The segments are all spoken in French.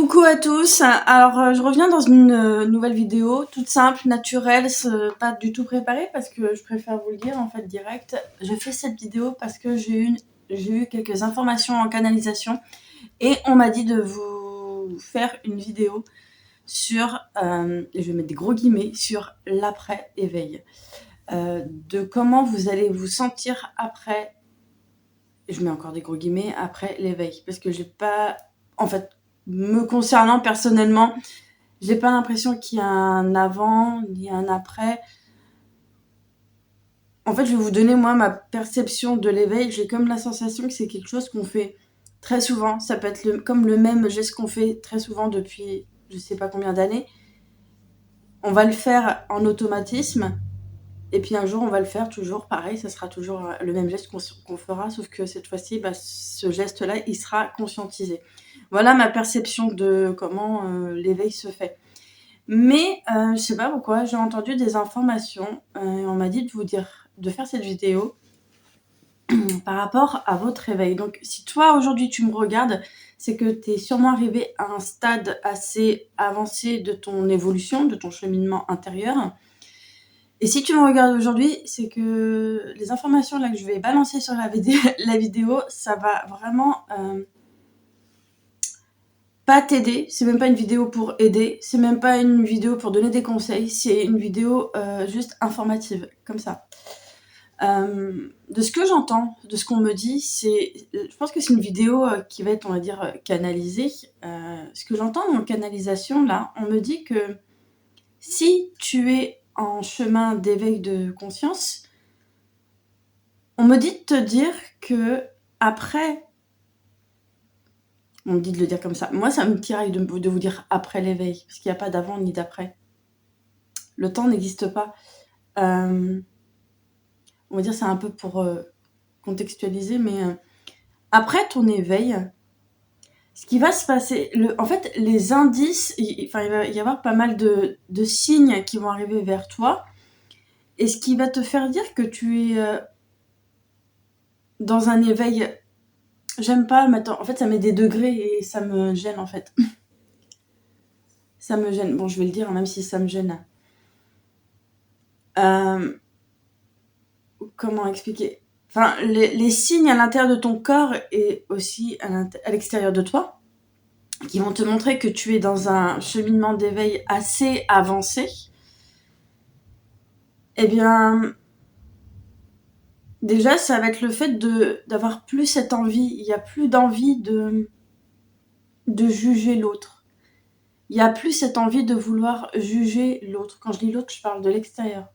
Coucou à tous. Alors, je reviens dans une nouvelle vidéo, toute simple, naturelle, pas du tout préparée parce que je préfère vous le dire en fait direct. Je fais cette vidéo parce que j'ai eu quelques informations en canalisation et on m'a dit de vous faire une vidéo sur, je vais mettre des gros guillemets, sur l'après-éveil. De comment vous allez vous sentir après, je mets encore des gros guillemets, après l'éveil. Parce que j'ai pas, en fait, me concernant personnellement, j'ai pas l'impression qu'il y a un avant ni un après. En fait, je vais vous donner moi ma perception de l'éveil. J'ai comme la sensation que c'est quelque chose qu'on fait très souvent. Ça peut être comme le même geste qu'on fait très souvent depuis je sais pas combien d'années. On va le faire en automatisme. Et puis un jour, on va le faire toujours pareil. Ça sera toujours le même geste qu'on fera. Sauf que cette fois-ci, ce geste-là, il sera conscientisé. Voilà ma perception de comment l'éveil se fait. Mais je sais pas pourquoi, j'ai entendu des informations et on m'a dit de faire cette vidéo par rapport à votre réveil. Donc si toi aujourd'hui tu me regardes, c'est que tu es sûrement arrivé à un stade assez avancé de ton évolution, de ton cheminement intérieur. Et si tu me regardes aujourd'hui, c'est que les informations là que je vais balancer sur la vidéo, ça va vraiment pas t'aider, c'est même pas une vidéo pour aider, c'est même pas une vidéo pour donner des conseils, c'est une vidéo juste informative, comme ça. De ce que j'entends, de ce qu'on me dit, je pense que c'est une vidéo qui va être, on va dire, canalisée. Ce que j'entends en canalisation, là, on me dit que si tu es en chemin d'éveil de conscience, on me dit de te dire que après... On me dit de le dire comme ça. Moi, ça me tiraille de vous dire après l'éveil, parce qu'il n'y a pas d'avant ni d'après. Le temps n'existe pas. On va dire c'est un peu pour contextualiser, mais après ton éveil, ce qui va se passer, en fait, les indices, il va y avoir pas mal de signes qui vont arriver vers toi, et ce qui va te faire dire que tu es dans un éveil. J'aime pas mettre... En fait, ça met des degrés et ça me gêne, en fait. Ça me gêne. Bon, je vais le dire, même si ça me gêne. Comment expliquer? Enfin, les signes à l'intérieur de ton corps et aussi à l'extérieur de toi, qui vont te montrer que tu es dans un cheminement d'éveil assez avancé, eh bien, déjà, ça va être le fait d'avoir plus cette envie. Il n'y a plus d'envie de juger l'autre. Il n'y a plus cette envie de vouloir juger l'autre. Quand je dis l'autre, je parle de l'extérieur.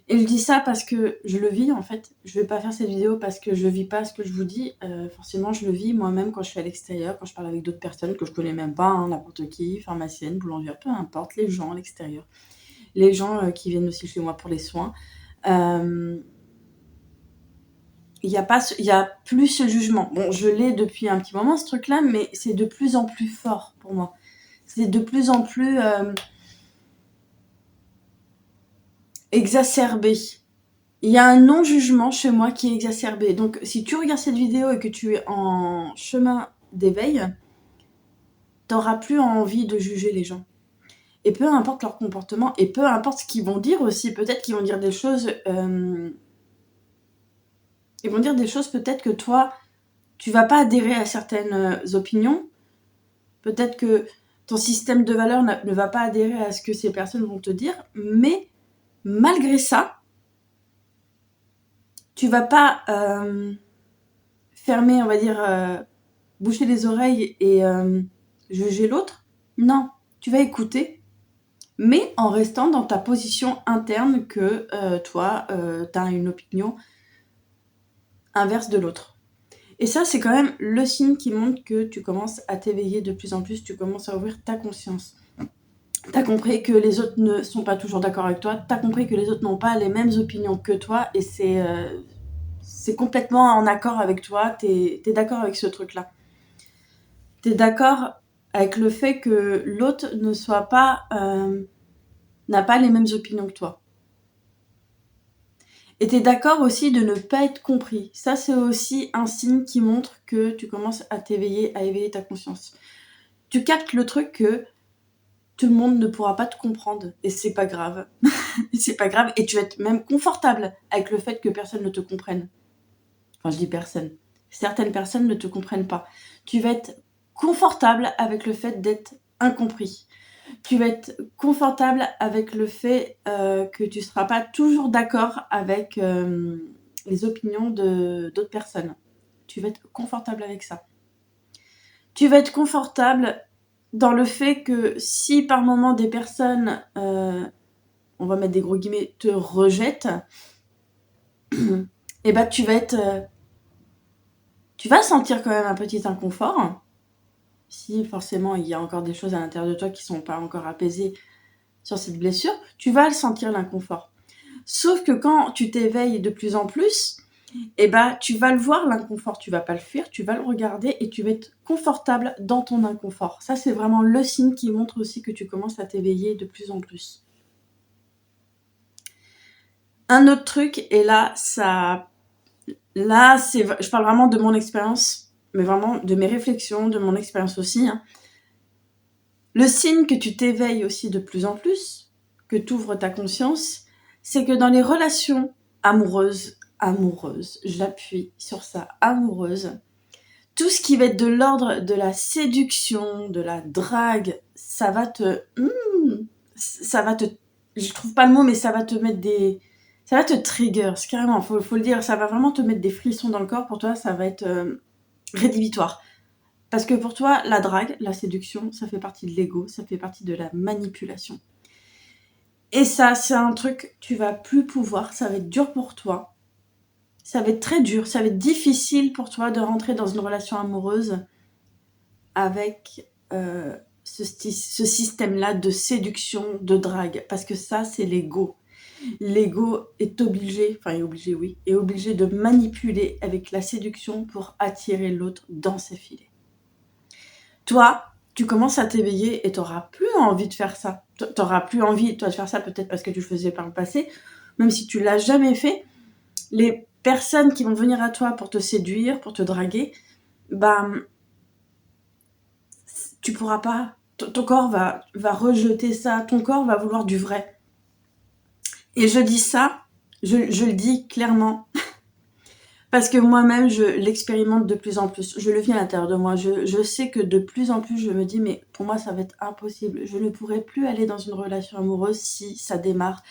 Et je dis ça parce que je le vis, en fait. Je vais pas faire cette vidéo parce que je vis pas ce que je vous dis. Forcément, je le vis moi-même quand je suis à l'extérieur, quand je parle avec d'autres personnes que je connais même pas, hein, n'importe qui, pharmacienne, boulangère, peu importe, les gens à l'extérieur. Les gens qui viennent aussi chez moi pour les soins. Il y a plus ce jugement. Bon, je l'ai depuis un petit moment, ce truc-là, mais c'est de plus en plus fort pour moi. C'est de plus en plus exacerbé. Il y a un non-jugement chez moi qui est exacerbé. Donc, si tu regardes cette vidéo et que tu es en chemin d'éveil, t'auras plus envie de juger les gens. Et peu importe leur comportement, et peu importe ce qu'ils vont dire aussi, peut-être qu'ils vont dire des choses... ils vont dire des choses peut-être que toi, tu vas pas adhérer à certaines opinions. Peut-être que ton système de valeurs ne va pas adhérer à ce que ces personnes vont te dire. Mais malgré ça, tu vas pas fermer, on va dire, boucher les oreilles et juger l'autre. Non, tu vas écouter, mais en restant dans ta position interne que toi, tu as une opinion inverse de l'autre. Et ça, c'est quand même le signe qui montre que tu commences à t'éveiller de plus en plus, tu commences à ouvrir ta conscience. T'as compris que les autres ne sont pas toujours d'accord avec toi, t'as compris que les autres n'ont pas les mêmes opinions que toi, et c'est complètement en accord avec toi, t'es d'accord avec ce truc-là. T'es d'accord avec le fait que l'autre ne soit pas... n'a pas les mêmes opinions que toi. Et t'es d'accord aussi de ne pas être compris. Ça, c'est aussi un signe qui montre que tu commences à t'éveiller, à éveiller ta conscience. tu captes le truc que tout le monde ne pourra pas te comprendre et c'est pas grave. C'est pas grave et tu vas être même confortable avec le fait que personne ne te comprenne. Enfin, je dis personne. Certaines personnes ne te comprennent pas. Tu vas être confortable avec le fait d'être incompris. Tu vas être confortable avec le fait que tu ne seras pas toujours d'accord avec les opinions d'autres personnes. Tu vas être confortable avec ça. Tu vas être confortable dans le fait que si par moment des personnes, on va mettre des gros guillemets, te rejettent, et ben tu vas sentir quand même un petit inconfort. Si forcément il y a encore des choses à l'intérieur de toi qui sont pas encore apaisées sur cette blessure, tu vas le sentir l'inconfort. Sauf que quand tu t'éveilles de plus en plus, eh ben, tu vas le voir l'inconfort, tu vas pas le fuir, tu vas le regarder et tu vas être confortable dans ton inconfort. Ça, c'est vraiment le signe qui montre aussi que tu commences à t'éveiller de plus en plus. Un autre truc, et là, je parle vraiment de mon expérience, mais vraiment de mes réflexions, de mon expérience aussi, hein. Le signe que tu t'éveilles aussi de plus en plus, que tu ouvres ta conscience, c'est que dans les relations amoureuses, je l'appuie sur ça, amoureuses, tout ce qui va être de l'ordre de la séduction, de la drague, ça va te, je trouve pas le mot, mais ça va te mettre ça va te trigger, c'est carrément, faut le dire, ça va vraiment te mettre des frissons dans le corps. Pour toi, ça va être rédhibitoire. Parce que pour toi, la drague, la séduction, ça fait partie de l'ego, ça fait partie de la manipulation. Et ça, c'est un truc, tu vas plus pouvoir, ça va être dur pour toi. Ça va être très dur, ça va être difficile pour toi de rentrer dans une relation amoureuse avec ce système-là de séduction, de drague. Parce que ça, c'est l'ego. L'ego est obligé de manipuler avec la séduction pour attirer l'autre dans ses filets. Toi, tu commences à t'éveiller et tu n'auras plus envie de faire ça. Tu n'auras plus envie, toi, de faire ça peut-être parce que tu le faisais par le passé, même si tu l'as jamais fait. Les personnes qui vont venir à toi pour te séduire, pour te draguer, tu pourras pas. Ton corps va rejeter ça. Ton corps va vouloir du vrai. Et je dis ça, je le dis clairement, parce que moi-même, je l'expérimente de plus en plus. Je le vis à l'intérieur de moi. Je sais que de plus en plus, je me dis, mais pour moi, ça va être impossible. Je ne pourrai plus aller dans une relation amoureuse si ça démarre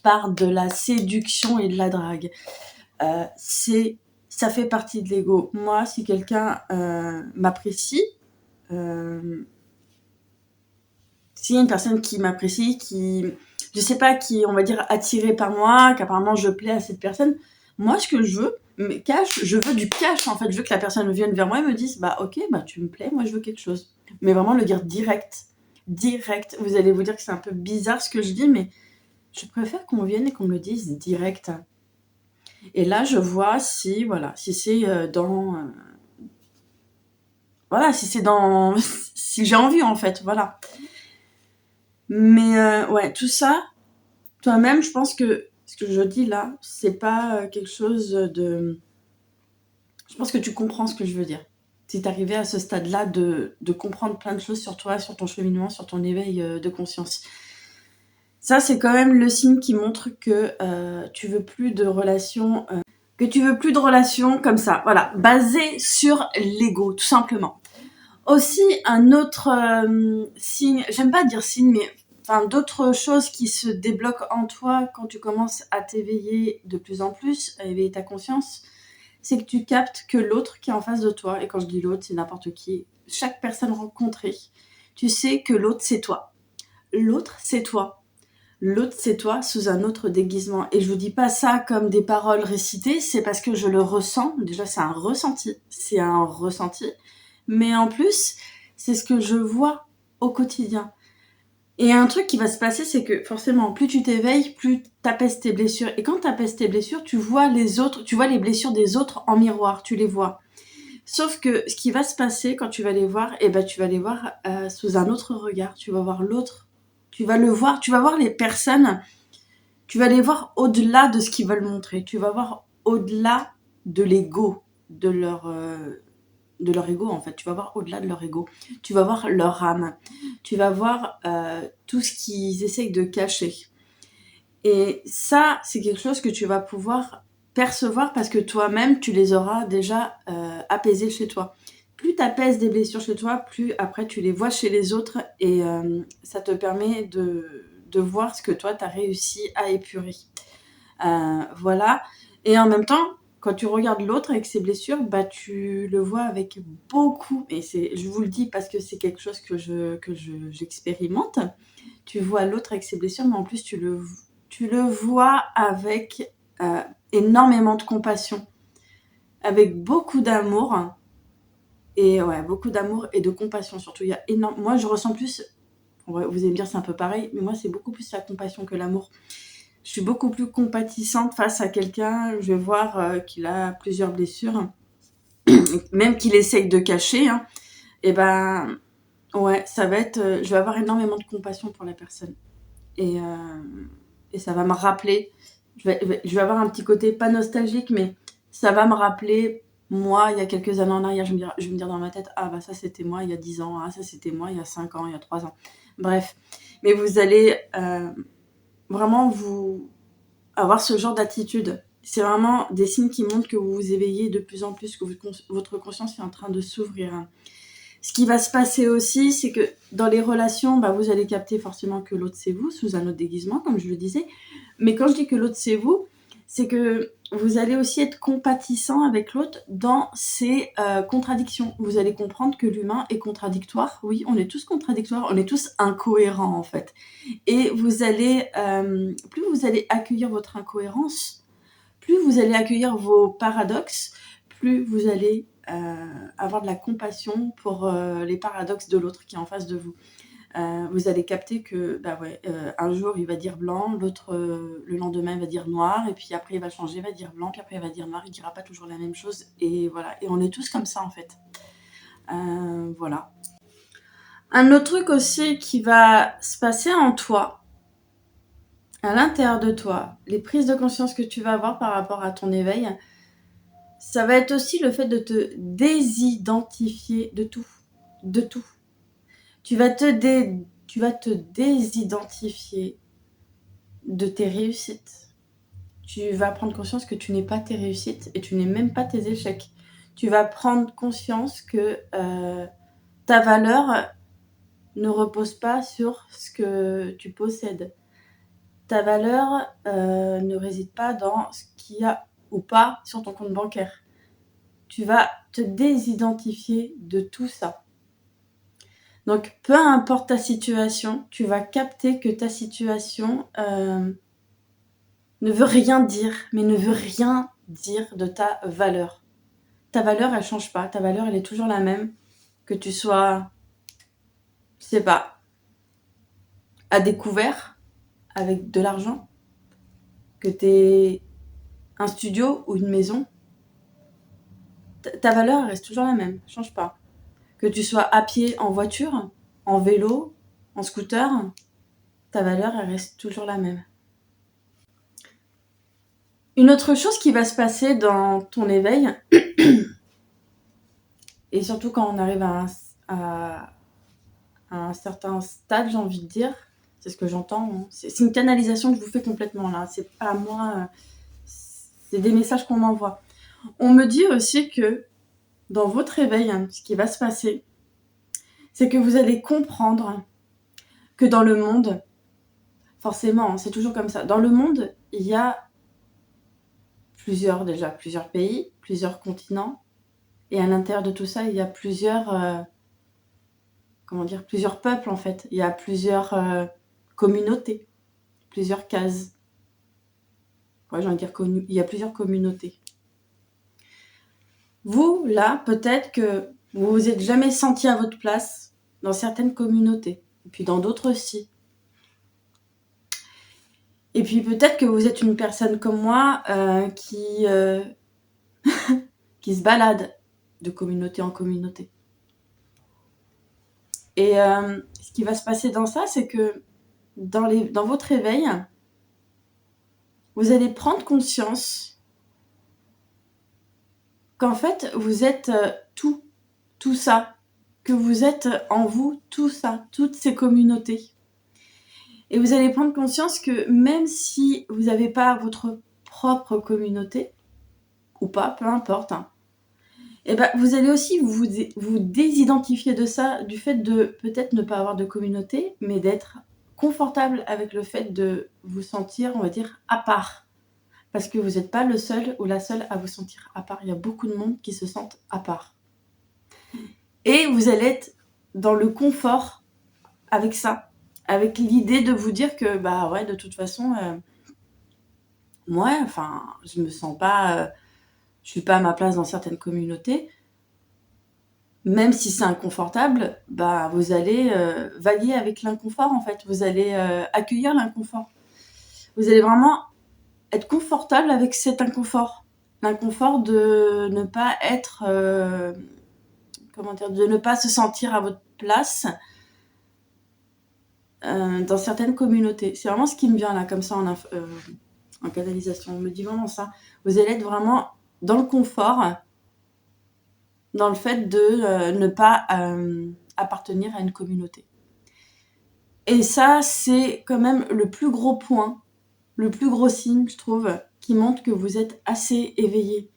par de la séduction et de la drague. Ça fait partie de l'ego. Moi, si quelqu'un m'apprécie, s'il y a une personne qui m'apprécie, je sais pas, qui, on va dire, attirée par moi, qu'apparemment je plais à cette personne, moi, ce que je veux, je veux du cash, en fait. Je veux que la personne vienne vers moi et me dise, ok, tu me plais, moi, je veux quelque chose. Mais vraiment le dire direct. Direct. Vous allez vous dire que c'est un peu bizarre ce que je dis, mais je préfère qu'on vienne et qu'on me le dise direct. Et là, je vois si c'est dans... si j'ai envie, en fait, voilà. Mais ouais, tout ça, toi-même, je pense que ce que je dis là, c'est pas quelque chose de... Je pense que tu comprends ce que je veux dire. Si t'es arrivé à ce stade-là de comprendre plein de choses sur toi, sur ton cheminement, sur ton éveil de conscience. Ça, c'est quand même le signe qui montre que tu veux plus de relations... que tu veux plus de relations comme ça, voilà, basées sur l'ego, tout simplement. Aussi, un autre signe, j'aime pas dire signe, mais d'autres choses qui se débloquent en toi quand tu commences à t'éveiller de plus en plus, à éveiller ta conscience, c'est que tu captes que l'autre qui est en face de toi, et quand je dis l'autre, c'est n'importe qui, chaque personne rencontrée, tu sais que l'autre, c'est toi. L'autre, c'est toi. L'autre, c'est toi sous un autre déguisement. Et je vous dis pas ça comme des paroles récitées, c'est parce que je le ressens. Déjà, c'est un ressenti. Mais en plus, c'est ce que je vois au quotidien. Et un truc qui va se passer, c'est que forcément, plus tu t'éveilles, plus t'apaises tes blessures. Et quand t'apaises tes blessures, tu vois les blessures des autres en miroir, tu les vois. Sauf que ce qui va se passer quand tu vas les voir, tu vas les voir sous un autre regard. Tu vas voir l'autre. Tu vas le voir. Tu vas voir les personnes. Tu vas les voir au-delà de ce qu'ils veulent montrer. Tu vas voir au-delà de l'ego, de leur de leur ego, en fait. Tu vas voir au-delà de leur ego. Tu vas voir leur âme. Tu vas voir tout ce qu'ils essayent de cacher. Et ça, c'est quelque chose que tu vas pouvoir percevoir parce que toi-même, tu les auras déjà apaisés chez toi. Plus tu apaises des blessures chez toi, plus après tu les vois chez les autres et ça te permet de voir ce que toi, tu as réussi à épurer. Voilà. Et en même temps, quand tu regardes l'autre avec ses blessures, bah, tu le vois avec beaucoup, et je vous le dis parce que c'est quelque chose que j'expérimente, tu vois l'autre avec ses blessures, mais en plus tu le vois avec énormément de compassion, avec beaucoup d'amour, et ouais, beaucoup d'amour et de compassion surtout. Moi, je ressens plus, vous allez me dire c'est un peu pareil, mais moi c'est beaucoup plus la compassion que l'amour. Je suis beaucoup plus compatissante face à quelqu'un, je vais voir qu'il a plusieurs blessures, même qu'il essaye de cacher, hein, et ben ouais, ça va être, je vais avoir énormément de compassion pour la personne. Et ça va me rappeler, je vais avoir un petit côté pas nostalgique, mais ça va me rappeler moi, il y a quelques années en arrière. Je vais me dire dans ma tête, ah bah ça c'était moi il y a 10 ans, ah ça c'était moi il y a 5 ans, il y a 3 ans. Bref, mais vous allez vraiment vous avoir ce genre d'attitude. C'est vraiment des signes qui montrent que vous vous éveillez de plus en plus, que votre conscience est en train de s'ouvrir. Ce qui va se passer aussi, c'est que dans les relations, bah, vous allez capter forcément que l'autre c'est vous, sous un autre déguisement, comme je le disais. Mais quand je dis que l'autre c'est vous, c'est que vous allez aussi être compatissant avec l'autre dans ses contradictions. Vous allez comprendre que l'humain est contradictoire. Oui, on est tous contradictoires, on est tous incohérents en fait. Et vous allez, plus vous allez accueillir votre incohérence, plus vous allez accueillir vos paradoxes, plus vous allez avoir de la compassion pour les paradoxes de l'autre qui est en face de vous. Vous allez capter que un jour il va dire blanc, l'autre le lendemain il va dire noir, et puis après il va changer, il va dire blanc, puis après il va dire noir, il dira pas toujours la même chose, et voilà. Et on est tous comme ça en fait. Voilà. Un autre truc aussi qui va se passer en toi, à l'intérieur de toi, les prises de conscience que tu vas avoir par rapport à ton éveil, ça va être aussi le fait de te désidentifier de tout. De tout. Tu vas te désidentifier de tes réussites. Tu vas prendre conscience que tu n'es pas tes réussites et tu n'es même pas tes échecs. Tu vas prendre conscience que ta valeur ne repose pas sur ce que tu possèdes. Ta valeur ne réside pas dans ce qu'il y a ou pas sur ton compte bancaire. Tu vas te désidentifier de tout ça. Donc, peu importe ta situation, tu vas capter que ta situation ne veut rien dire, mais ne veut rien dire de ta valeur. Ta valeur, elle change pas. Ta valeur, elle est toujours la même. Que tu sois, je sais pas, à découvert avec de l'argent, que tu aies un studio ou une maison, ta valeur elle reste toujours la même, elle change pas. Que tu sois à pied, en voiture, en vélo, en scooter, ta valeur elle reste toujours la même. Une autre chose qui va se passer dans ton éveil, et surtout quand on arrive à un certain stade, j'ai envie de dire, c'est ce que j'entends, hein. C'est une canalisation que je vous fais complètement là, c'est pas moi, c'est des messages qu'on m'envoie. On me dit aussi que dans votre éveil, ce qui va se passer, c'est que vous allez comprendre que dans le monde, forcément, c'est toujours comme ça, dans le monde, il y a plusieurs pays, plusieurs continents, et à l'intérieur de tout ça, il y a plusieurs peuples en fait. Il y a plusieurs communautés, plusieurs cases. Ouais, j'ai envie de dire il y a plusieurs communautés. Vous, là, peut-être que vous vous êtes jamais senti à votre place dans certaines communautés, et puis dans d'autres aussi. Et puis peut-être que vous êtes une personne comme moi qui se balade de communauté en communauté. Et ce qui va se passer dans ça, c'est que dans votre éveil, vous allez prendre conscience qu'en fait, vous êtes tout. tout ça, que vous êtes en vous tout ça, toutes ces communautés. Et vous allez prendre conscience que même si vous n'avez pas votre propre communauté, ou pas, peu importe, hein, et ben, vous allez aussi vous désidentifier de ça, du fait de peut-être ne pas avoir de communauté, mais d'être confortable avec le fait de vous sentir, on va dire, à part. Parce que vous n'êtes pas le seul ou la seule à vous sentir à part. Il y a beaucoup de monde qui se sentent à part. Et vous allez être dans le confort avec ça, avec l'idée de vous dire que, bah ouais, de toute façon, moi, enfin, je me sens pas, je suis pas à ma place dans certaines communautés. Même si c'est inconfortable, bah vous allez vaguer avec l'inconfort en fait. Vous allez accueillir l'inconfort. Vous allez vraiment être confortable avec cet inconfort. L'inconfort de ne pas être, comment dire, de ne pas se sentir à votre place dans certaines communautés. C'est vraiment ce qui me vient là, comme ça en canalisation. On me dit vraiment ça. Vous allez être vraiment dans le confort, dans le fait de ne pas appartenir à une communauté. Et ça, c'est quand même le plus gros point, le plus gros signe, je trouve, qui montre que vous êtes assez éveillé.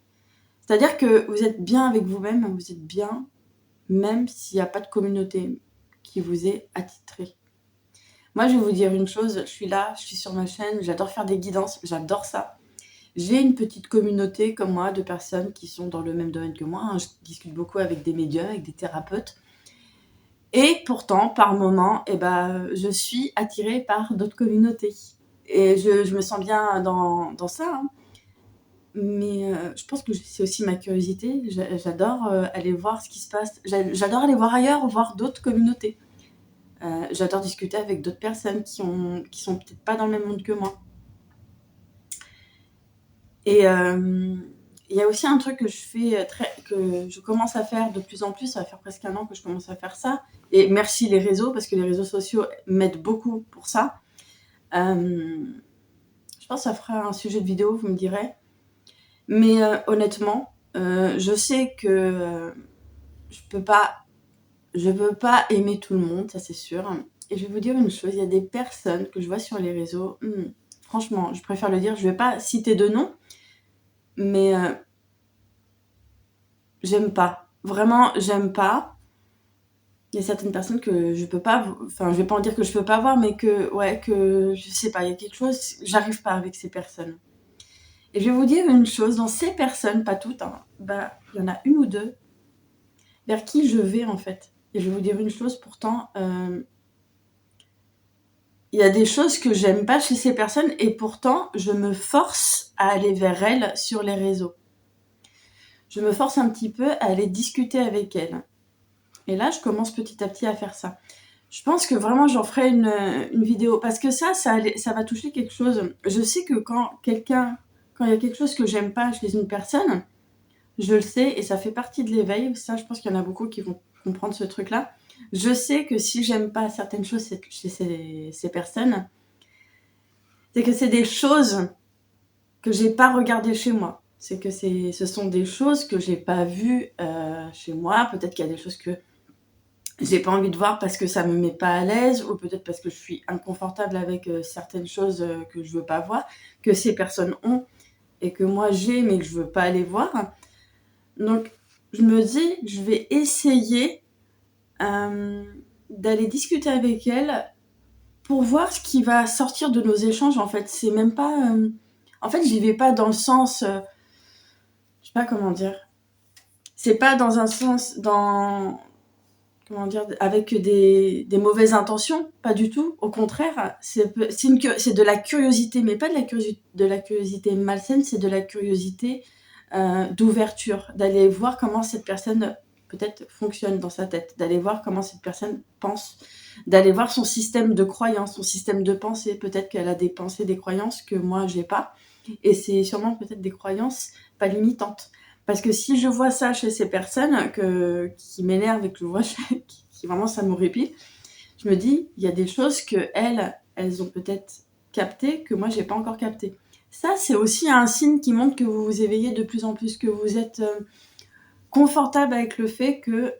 C'est-à-dire que vous êtes bien avec vous-même, vous êtes bien, même s'il n'y a pas de communauté qui vous est attitrée. Moi, je vais vous dire une chose, je suis là, je suis sur ma chaîne, j'adore faire des guidances, j'adore ça. J'ai une petite communauté comme moi de personnes qui sont dans le même domaine que moi. Je discute beaucoup avec des médiums, avec des thérapeutes. Et pourtant, par moments, je suis attirée par d'autres communautés. Et je me sens bien dans ça. Hein. Mais je pense que c'est aussi ma curiosité. J'adore aller voir ce qui se passe. J'adore aller voir ailleurs, voir d'autres communautés. J'adore discuter avec d'autres personnes qui sont peut-être pas dans le même monde que moi. Et il y a aussi un truc que je commence à faire de plus en plus. Ça va faire presque 1 an que je commence à faire ça. Et merci les réseaux, parce que les réseaux sociaux m'aident beaucoup pour ça. Je pense que ça fera un sujet de vidéo, vous me direz. Mais honnêtement, je sais que je peux pas aimer tout le monde, ça c'est sûr. Et je vais vous dire une chose, il y a des personnes que je vois sur les réseaux, franchement, je préfère le dire, je vais pas citer de nom, mais j'aime pas. Vraiment, j'aime pas. Il y a certaines personnes que je peux pas, enfin, je vais pas en dire que je peux pas voir, mais que je sais pas, il y a quelque chose, j'arrive pas avec ces personnes. Et je vais vous dire une chose, dans ces personnes, pas toutes, hein, il y en a 1 ou 2 vers qui je vais en fait. Et je vais vous dire une chose, pourtant, il y a des choses que j'aime pas chez ces personnes et pourtant, je me force à aller vers elles sur les réseaux. Je me force un petit peu à aller discuter avec elles. Et là, je commence petit à petit à faire ça. Je pense que vraiment, j'en ferai une vidéo. Parce que ça va toucher quelque chose. Je sais que quand il y a quelque chose que j'aime pas chez une personne, je le sais et ça fait partie de l'éveil. Ça, je pense qu'il y en a beaucoup qui vont comprendre ce truc-là. Je sais que si j'aime pas certaines choses chez ces personnes, c'est que c'est des choses que j'ai pas regardées chez moi. C'est que ce sont des choses que j'ai pas vues chez moi. Peut-être qu'il y a des choses que j'ai pas envie de voir parce que ça me met pas à l'aise, ou peut-être parce que je suis inconfortable avec certaines choses que je veux pas voir, que ces personnes ont et que moi j'ai mais que je veux pas aller voir. Donc je me dis, je vais essayer d'aller discuter avec elles pour voir ce qui va sortir de nos échanges. En fait, c'est même pas... En fait, j'y vais pas dans le sens... je sais pas comment dire. C'est pas dans un sens... Comment dire, avec des mauvaises intentions, pas du tout. Au contraire, c'est de la curiosité, mais pas de la curiosité malsaine, c'est de la curiosité d'ouverture, d'aller voir comment cette personne peut-être fonctionne dans sa tête, d'aller voir comment cette personne pense, d'aller voir son système de croyance, son système de pensée. Peut-être qu'elle a des pensées, des croyances que moi j'ai pas, et c'est sûrement peut-être des croyances pas limitantes. Parce que si je vois ça chez ces personnes qui m'énervent et que je vois qui vraiment ça m'horripile, je me dis, il y a des choses que elles ont peut-être captées que moi j'ai pas encore captées. Ça, c'est aussi un signe qui montre que vous vous éveillez de plus en plus, que vous êtes confortable avec le fait que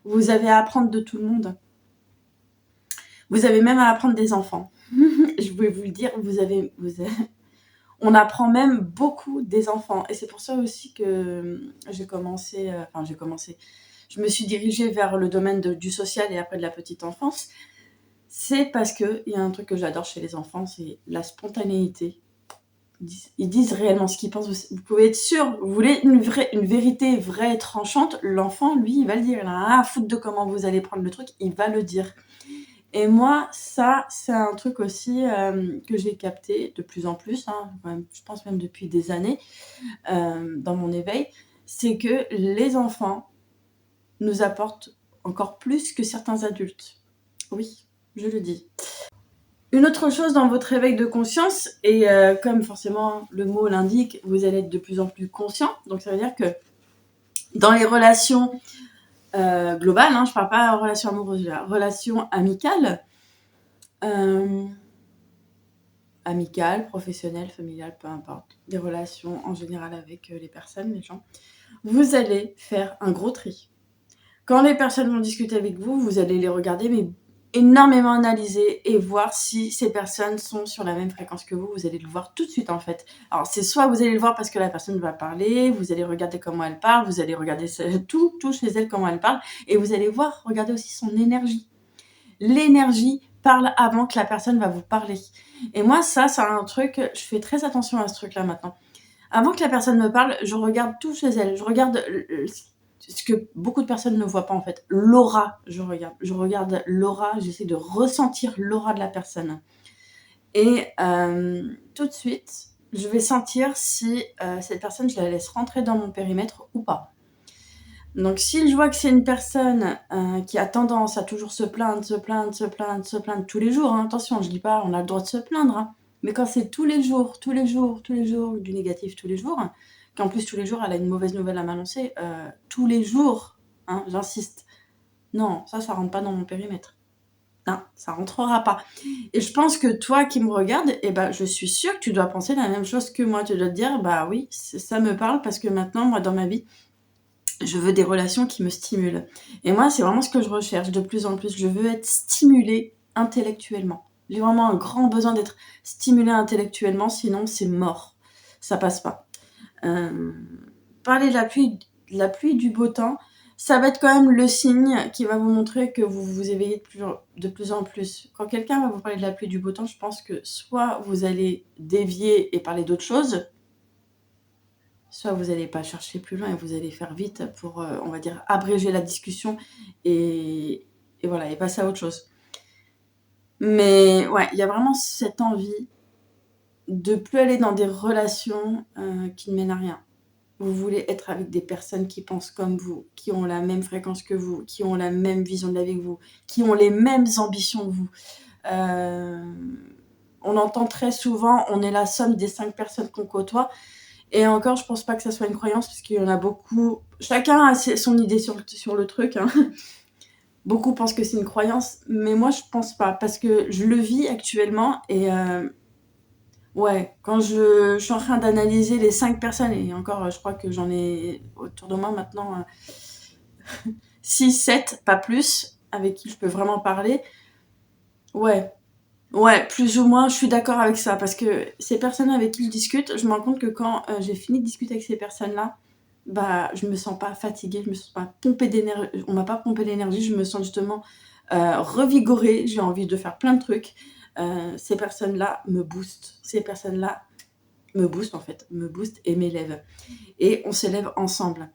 vous avez à apprendre de tout le monde. Vous avez même à apprendre des enfants. Je voulais vous le dire, on apprend même beaucoup des enfants. Et c'est pour ça aussi que je me suis dirigée vers le domaine du social et après de la petite enfance. C'est parce qu'il y a un truc que j'adore chez les enfants, c'est la spontanéité. Ils disent réellement ce qu'ils pensent. Vous pouvez être sûr, vous voulez une vérité vraie et tranchante, l'enfant, lui, il va le dire. Il a rien à foutre de comment vous allez prendre le truc, il va le dire. Et moi, ça, c'est un truc aussi que j'ai capté de plus en plus, je pense même depuis des années, dans mon éveil, c'est que les enfants nous apportent encore plus que certains adultes. Oui, je le dis. Une autre chose dans votre éveil de conscience, et comme forcément le mot l'indique, vous allez être de plus en plus conscient. Donc ça veut dire que dans les relations globales, je ne parle pas de relations amoureuses, relations amicales, professionnelles, familiales, peu importe, des relations en général avec les personnes, les gens, vous allez faire un gros tri. Quand les personnes vont discuter avec vous, vous allez les regarder, mais énormément analyser et voir si ces personnes sont sur la même fréquence que vous. Vous allez le voir tout de suite en fait. Alors c'est soit vous allez le voir parce que la personne va parler, vous allez regarder comment elle parle, vous allez regarder tout chez elle comment elle parle, et vous allez regarder aussi son énergie. L'énergie parle avant que la personne va vous parler. Et moi ça c'est un truc, je fais très attention à ce truc là maintenant. Avant que la personne me parle, je regarde tout chez elle. Je regarde ce que beaucoup de personnes ne voient pas en fait. L'aura, je regarde l'aura, j'essaie de ressentir l'aura de la personne. Et tout de suite, je vais sentir si cette personne, je la laisse rentrer dans mon périmètre ou pas. Donc si je vois que c'est une personne qui a tendance à toujours se plaindre tous les jours, attention, je dis pas on a le droit de se plaindre, mais quand c'est tous les jours, du négatif tous les jours, qu'en plus tous les jours elle a une mauvaise nouvelle à m'annoncer, tous les jours, j'insiste, non, ça rentre pas dans mon périmètre. Non, ça rentrera pas. Et je pense que toi qui me regardes, je suis sûre que tu dois penser la même chose que moi. Tu dois te dire, bah oui, ça me parle parce que maintenant, moi, dans ma vie, je veux des relations qui me stimulent. Et moi, c'est vraiment ce que je recherche de plus en plus. Je veux être stimulée intellectuellement. J'ai vraiment un grand besoin d'être stimulée intellectuellement, sinon c'est mort. Ça passe pas. Parler de la pluie, du beau temps, ça va être quand même le signe qui va vous montrer que vous vous éveillez de plus en plus. Quand quelqu'un va vous parler de la pluie, du beau temps, je pense que soit vous allez dévier et parler d'autre chose, soit vous n'allez pas chercher plus loin et vous allez faire vite pour, on va dire, abréger la discussion et voilà, et passer à autre chose. Mais ouais, il y a vraiment cette envie de plus aller dans des relations qui ne mènent à rien. Vous voulez être avec des personnes qui pensent comme vous, qui ont la même fréquence que vous, qui ont la même vision de la vie que vous, qui ont les mêmes ambitions que vous. On entend très souvent, on est la somme des 5 personnes qu'on côtoie. Et encore, je pense pas que ça soit une croyance, parce qu'il y en a beaucoup. Chacun a son idée sur le truc. Beaucoup pensent que c'est une croyance, mais moi, je pense pas, parce que je le vis actuellement. Et ouais, quand je suis en train d'analyser les 5 personnes, et encore, je crois que j'en ai autour de moi maintenant 6, 7, pas plus, avec qui je peux vraiment parler. Ouais, plus ou moins, je suis d'accord avec ça, parce que ces personnes avec qui je discute, je me rends compte que quand j'ai fini de discuter avec ces personnes-là, je me sens pas fatiguée, je me sens pas pompée d'énergie, on m'a pas pompé d'énergie, je me sens justement revigorée, j'ai envie de faire plein de trucs. Ces personnes-là me boostent, me boostent et m'élèvent. Et on s'élève ensemble.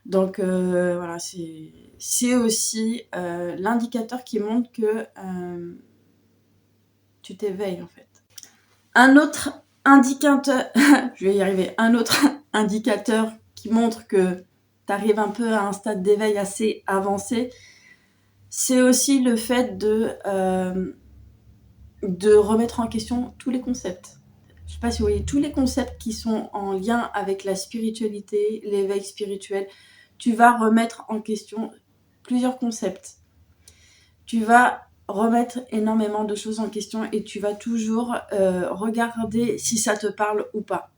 Donc voilà, c'est aussi l'indicateur qui montre que tu t'éveilles en fait. Un autre indicateur, je vais y arriver, un autre indicateur qui montre que tu arrives un peu à un stade d'éveil assez avancé, c'est aussi le fait de remettre en question tous les concepts. Je ne sais pas si vous voyez, tous les concepts qui sont en lien avec la spiritualité, l'éveil spirituel, tu vas remettre en question plusieurs concepts. Tu vas remettre énormément de choses en question et tu vas toujours regarder si ça te parle ou pas.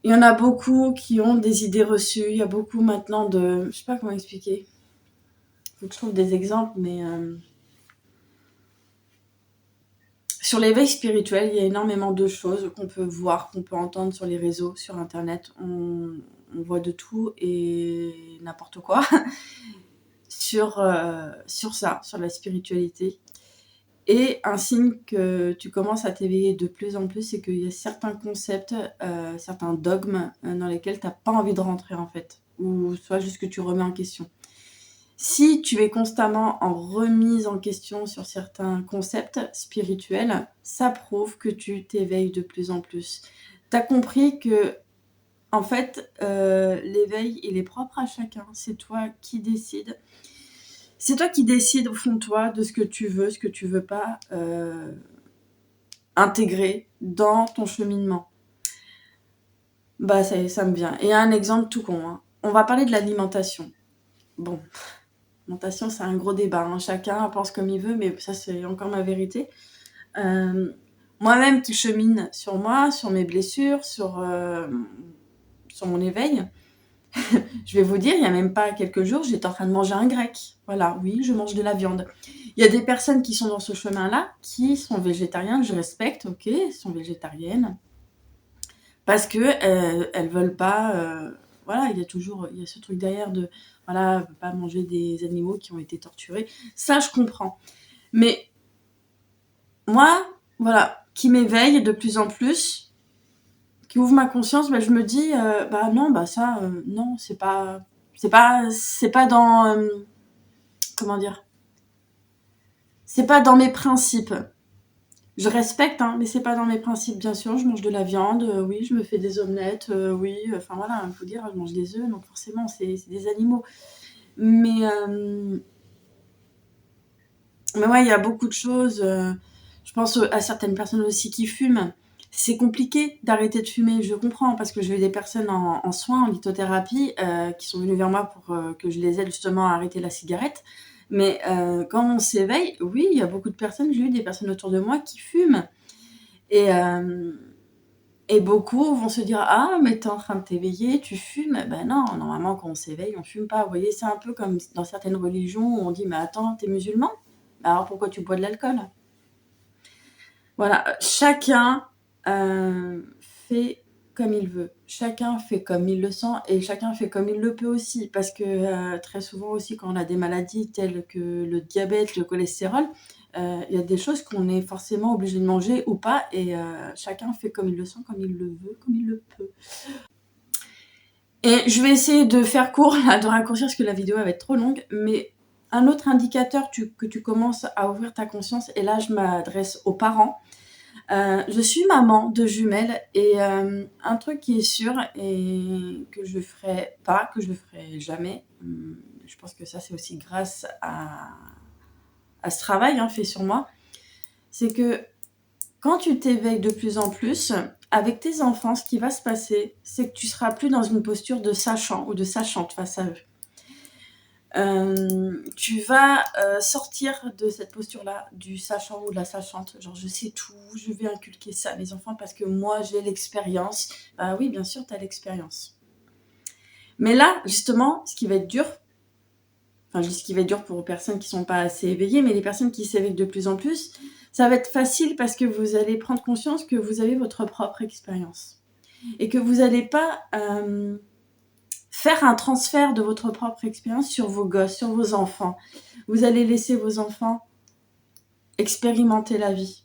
Il y en a beaucoup qui ont des idées reçues. Il y a beaucoup maintenant de... Je sais pas comment expliquer. Faut que je trouve des exemples, mais... Sur l'éveil spirituel, il y a énormément de choses qu'on peut voir, qu'on peut entendre sur les réseaux, sur Internet. On voit de tout et n'importe quoi sur ça, sur la spiritualité. Et un signe que tu commences à t'éveiller de plus en plus, c'est qu'il y a certains concepts, certains dogmes dans lesquels tu n'as pas envie de rentrer en fait, ou soit juste que tu remets en question. Si tu es constamment en remise en question sur certains concepts spirituels, ça prouve que tu t'éveilles de plus en plus. Tu as compris que, en fait, l'éveil, il est propre à chacun. C'est toi qui décides. C'est toi qui décides au fond de toi de ce que tu veux pas intégrer dans ton cheminement. Bah, ça me vient. Et un exemple tout con. Hein. On va parler de l'alimentation. Bon, l'alimentation, c'est un gros débat. Hein. Chacun pense comme il veut, mais ça, c'est encore ma vérité. Moi-même qui chemine sur moi, sur mes blessures, sur mon éveil, je vais vous dire, il n'y a même pas quelques jours, j'étais en train de manger un grec. Voilà, oui, je mange de la viande. Il y a des personnes qui sont dans ce chemin-là, qui sont végétariennes, je respecte, ok, elles sont végétariennes, parce que elles veulent pas... voilà, il y a ce truc derrière de, voilà, pas manger des animaux qui ont été torturés. Ça, je comprends. Mais moi, voilà, qui m'éveille de plus en plus, qui ouvre ma conscience, bah, je me dis, bah non, bah ça, non, c'est pas dans, comment dire, c'est pas dans mes principes. Je respecte, hein, mais c'est pas dans mes principes, bien sûr. Je mange de la viande, oui, je me fais des omelettes, oui, enfin voilà, il faut dire, je mange des œufs, donc forcément, c'est des animaux. Mais ouais, il y a beaucoup de choses. Je pense à certaines personnes aussi qui fument. C'est compliqué d'arrêter de fumer, je comprends, parce que j'ai eu des personnes en soins, en lithothérapie, qui sont venues vers moi pour que je les aide justement à arrêter la cigarette. Mais quand on s'éveille, oui, il y a beaucoup de personnes, j'ai eu des personnes autour de moi qui fument. Et beaucoup vont se dire « Ah, mais t'es en train de t'éveiller, tu fumes ?» Ben non, normalement, quand on s'éveille, on fume pas. Vous voyez, c'est un peu comme dans certaines religions où on dit « Mais attends, t'es musulman ? Alors pourquoi tu bois de l'alcool ?» Voilà, chacun fait comme il veut. Chacun fait comme il le sent et chacun fait comme il le peut aussi. Parce que très souvent aussi, quand on a des maladies telles que le diabète, le cholestérol, il y a des choses qu'on est forcément obligé de manger ou pas. Et chacun fait comme il le sent, comme il le veut, comme il le peut. Et je vais essayer de faire court, là, de raccourcir parce que la vidéo va être trop longue. Mais un autre indicateur que tu commences à ouvrir ta conscience, et là je m'adresse aux parents. Je suis maman de jumelles et un truc qui est sûr et que je ferai pas, que je ferai jamais, je pense que ça c'est aussi grâce à ce travail fait sur moi, c'est que quand tu t'éveilles de plus en plus, avec tes enfants, ce qui va se passer, c'est que tu seras plus dans une posture de sachant ou de sachante face à eux. Tu vas sortir de cette posture-là, du sachant ou de la sachante, genre je sais tout, je vais inculquer ça à mes enfants parce que moi j'ai l'expérience. Bah oui, bien sûr, tu as l'expérience. Mais là, justement, ce qui va être dur, enfin je dis ce qui va être dur pour les personnes qui sont pas assez éveillées, mais les personnes qui s'éveillent de plus en plus, ça va être facile parce que vous allez prendre conscience que vous avez votre propre expérience. Et que vous n'allez pas... faire un transfert de votre propre expérience sur vos gosses, sur vos enfants. Vous allez laisser vos enfants expérimenter la vie.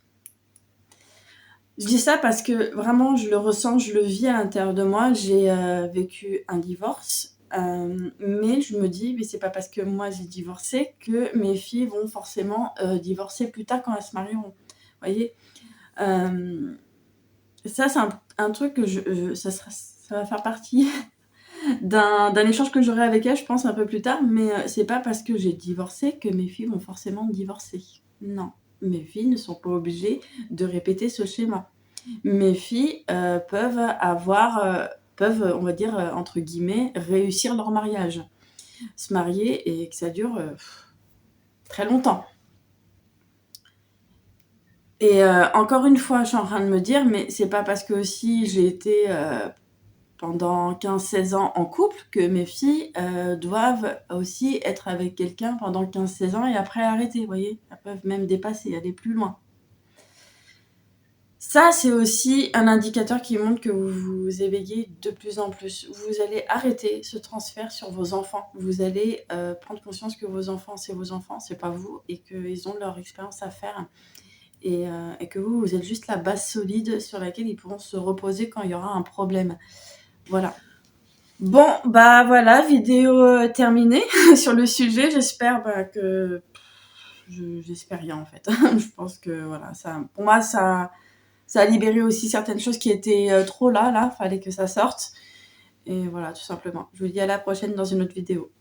Je dis ça parce que vraiment, je le ressens, je le vis à l'intérieur de moi. J'ai vécu un divorce, mais je me dis, mais c'est pas parce que moi j'ai divorcé que mes filles vont forcément divorcer plus tard quand elles se marieront. Vous voyez, ça c'est un truc que ça va faire partie d'un échange que j'aurai avec elle, je pense, un peu plus tard, mais c'est pas parce que j'ai divorcé que mes filles vont forcément divorcer. Non, mes filles ne sont pas obligées de répéter ce schéma. Mes filles peuvent, on va dire, entre guillemets, réussir leur mariage. Se marier et que ça dure très longtemps. Et encore une fois, je suis en train de me dire, mais c'est pas parce que aussi j'ai été pendant 15-16 ans en couple que mes filles doivent aussi être avec quelqu'un pendant 15-16 ans et après arrêter, vous voyez. Elles peuvent même dépasser, aller plus loin. Ça, c'est aussi un indicateur qui montre que vous vous éveillez de plus en plus. Vous allez arrêter ce transfert sur vos enfants. Vous allez prendre conscience que vos enfants, c'est pas vous, et qu'ils ont leur expérience à faire. Et que vous êtes juste la base solide sur laquelle ils pourront se reposer quand il y aura un problème. Voilà. Bon, bah voilà, vidéo terminée sur le sujet. J'espère que... J'espère rien, en fait. Je pense que, voilà, pour moi, ça a libéré aussi certaines choses qui étaient trop là. Fallait que ça sorte. Et voilà, tout simplement. Je vous dis à la prochaine dans une autre vidéo.